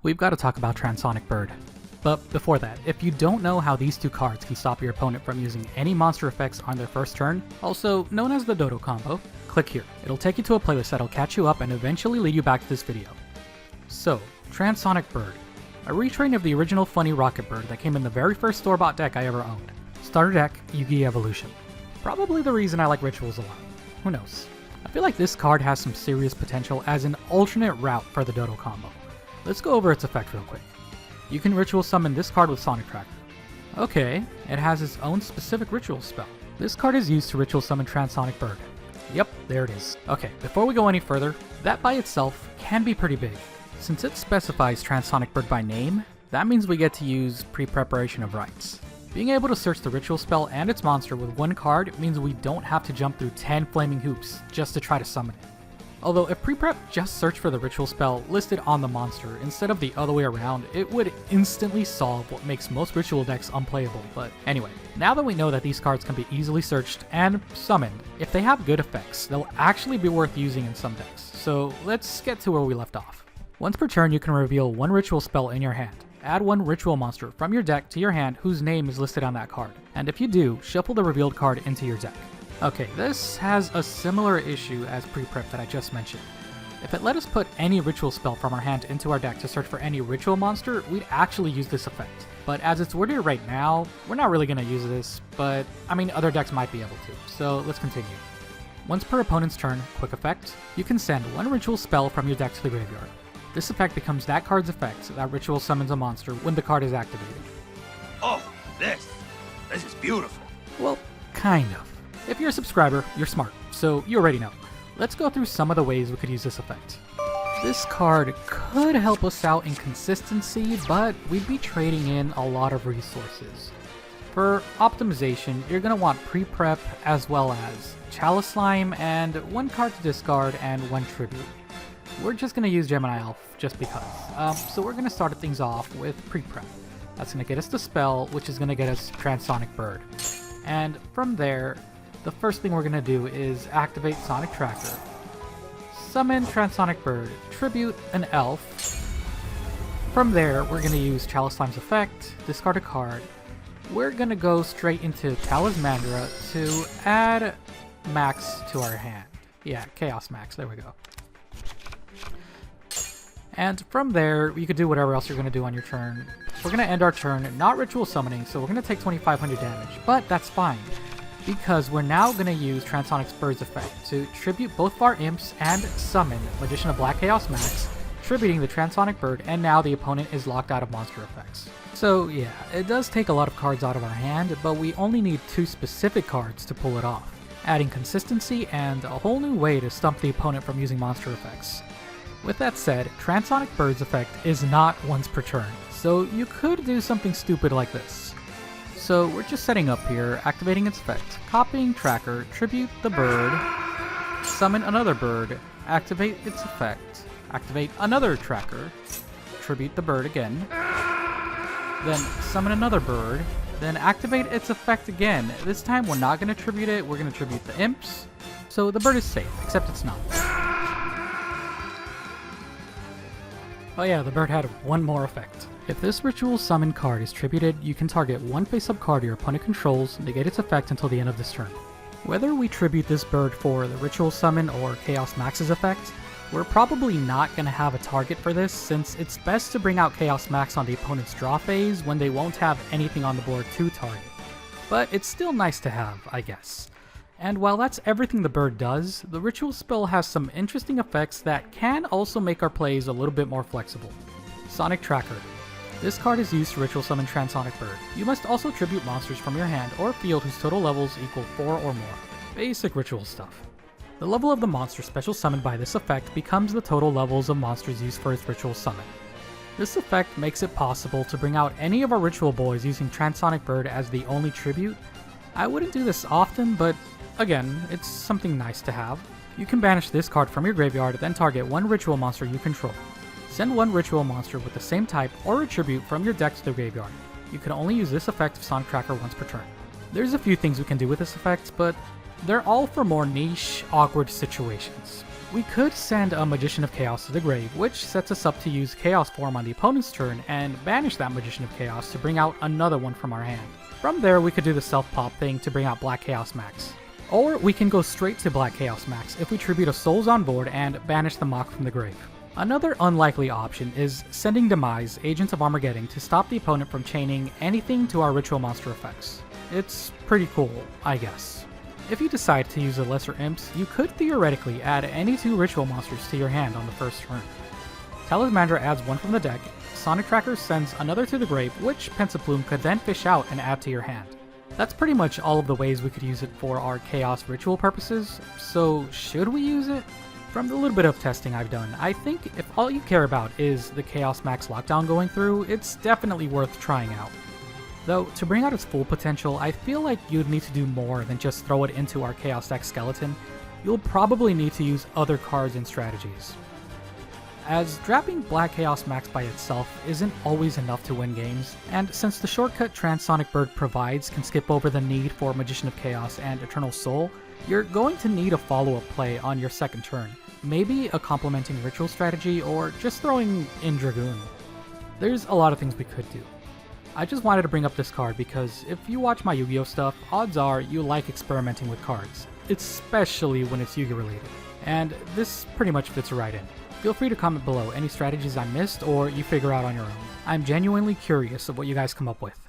we've got to talk about Transonic Bird. But before that, if you don't know how these two cards can stop your opponent from using any monster effects on their first turn, also known as the Dodo combo, click here. It'll take you to a playlist that'll catch you up and eventually lead you back to this video. So, Transonic Bird, a retrain of the original funny Rocket Bird that came in the very first store-bought deck I ever owned. Starter deck, Yu-Gi Evolution. Probably the reason I like rituals a lot. Who knows? I feel like this card has some serious potential as an alternate route for the Dodo combo. Let's go over its effect real quick. You can ritual summon this card with Sonic Tracker. Okay, it has its own specific ritual spell. This card is used to ritual summon Transonic Bird. Yep, there it is. Okay, before we go any further, that by itself can be pretty big. Since it specifies Transonic Bird by name, that means we get to use pre-preparation of rights. Being able to search the ritual spell and its monster with one card means we don't have to jump through 10 flaming hoops just to try to summon it. Although if pre-prep just searched for the ritual spell listed on the monster instead of the other way around, it would instantly solve what makes most ritual decks unplayable. But anyway, now that we know that these cards can be easily searched and summoned, if they have good effects, they'll actually be worth using in some decks. So let's get to where we left off. Once per turn, you can reveal one ritual spell in your hand. Add one ritual monster from your deck to your hand whose name is listed on that card. And if you do, shuffle the revealed card into your deck. Okay, this has a similar issue as pre-prep that I just mentioned. If it let us put any ritual spell from our hand into our deck to search for any ritual monster, we'd actually use this effect. But as it's worded right now, we're not really going to use this, but I mean other decks might be able to, so let's continue. Once per opponent's turn, quick effect, you can send one ritual spell from your deck to the graveyard. This effect becomes that card's effect that ritual summons a monster when the card is activated. Oh, this is beautiful. Well, kind of. If you're a subscriber, you're smart, so you already know. Let's go through some of the ways we could use this effect. This card could help us out in consistency, but we'd be trading in a lot of resources. For optimization, you're going to want pre-prep as well as Chalice Slime and one card to discard and one tribute. We're just going to use Gemini Elf just because. So we're going to start things off with pre-prep. That's going to get us the spell, which is going to get us Transonic Bird. And from there, the first thing we're going to do is activate Sonic Tracker, summon Transonic Bird, tribute an elf. From there, we're going to use Chalice Slime's effect, discard a card. We're going to go straight into Talismandra to add Max to our hand. Yeah, Chaos Max, there we go. And from there, you could do whatever else you're going to do on your turn. We're going to end our turn not ritual summoning, so we're going to take 2,500 damage, but that's fine, because we're now going to use Transonic Bird's effect to tribute both of our imps and summon Magician of Black Chaos Max, tributing the Transonic Bird, and now the opponent is locked out of monster effects. So yeah, it does take a lot of cards out of our hand, but we only need two specific cards to pull it off, adding consistency and a whole new way to stump the opponent from using monster effects. With that said, Transonic Bird's effect is not once per turn, so you could do something stupid like this. So we're just setting up here, activating its effect, copying Tracker, tribute the bird, summon another bird, activate its effect, activate another Tracker, tribute the bird again, then summon another bird, then activate its effect again. This time we're not going to tribute it, we're going to tribute the imps, so the bird is safe, except it's not. Oh yeah, the bird had one more effect. If this ritual summon card is tributed, you can target one face-up card your opponent controls, negate its effect until the end of this turn. Whether we tribute this bird for the ritual summon or Chaos Max's effect, we're probably not going to have a target for this, since it's best to bring out Chaos Max on the opponent's draw phase when they won't have anything on the board to target. But it's still nice to have, I guess. And while that's everything the bird does, the ritual spell has some interesting effects that can also make our plays a little bit more flexible. Sonic Tracker. This card is used to ritual summon Transonic Bird. You must also tribute monsters from your hand or field whose total levels equal 4 or more. Basic ritual stuff. The level of the monster special summoned by this effect becomes the total levels of monsters used for its ritual summon. This effect makes it possible to bring out any of our ritual boys using Transonic Bird as the only tribute. I wouldn't do this often, but again, it's something nice to have. You can banish this card from your graveyard, then target one ritual monster you control. Send one ritual monster with the same type or a tribute from your deck to the graveyard. You can only use this effect of Sonic Tracker once per turn. There's a few things we can do with this effect, but they're all for more niche, awkward situations. We could send a Magician of Chaos to the grave, which sets us up to use Chaos form on the opponent's turn and banish that Magician of Chaos to bring out another one from our hand. From there, we could do the self-pop thing to bring out Black Chaos Max. Or we can go straight to Black Chaos Max if we tribute a Souls on board and banish the Mock from the grave. Another unlikely option is sending Demise, Agents of Armageddon, to stop the opponent from chaining anything to our ritual monster effects. It's pretty cool, I guess. If you decide to use the Lesser Imps, you could theoretically add any 2 ritual monsters to your hand on the first turn. Talismandra adds 1 from the deck, Sonic Tracker sends another to the grave, which Pensaplume could then fish out and add to your hand. That's pretty much all of the ways we could use it for our Chaos ritual purposes, so should we use it? From the little bit of testing I've done, I think if all you care about is the Chaos Max lockdown going through, it's definitely worth trying out. Though, to bring out its full potential, I feel like you'd need to do more than just throw it into our Chaos deck skeleton. You'll probably need to use other cards and strategies. As dropping Black Chaos Max by itself isn't always enough to win games, and since the shortcut Transonic Bird provides can skip over the need for Magician of Chaos and Eternal Soul, you're going to need a follow-up play on your second turn, maybe a complementing ritual strategy or just throwing in Dragoon. There's a lot of things we could do. I just wanted to bring up this card because if you watch my Yu-Gi-Oh stuff, odds are you like experimenting with cards, especially when it's Yu-Gi related, and this pretty much fits right in. Feel free to comment below any strategies I missed or you figure out on your own. I'm genuinely curious of what you guys come up with.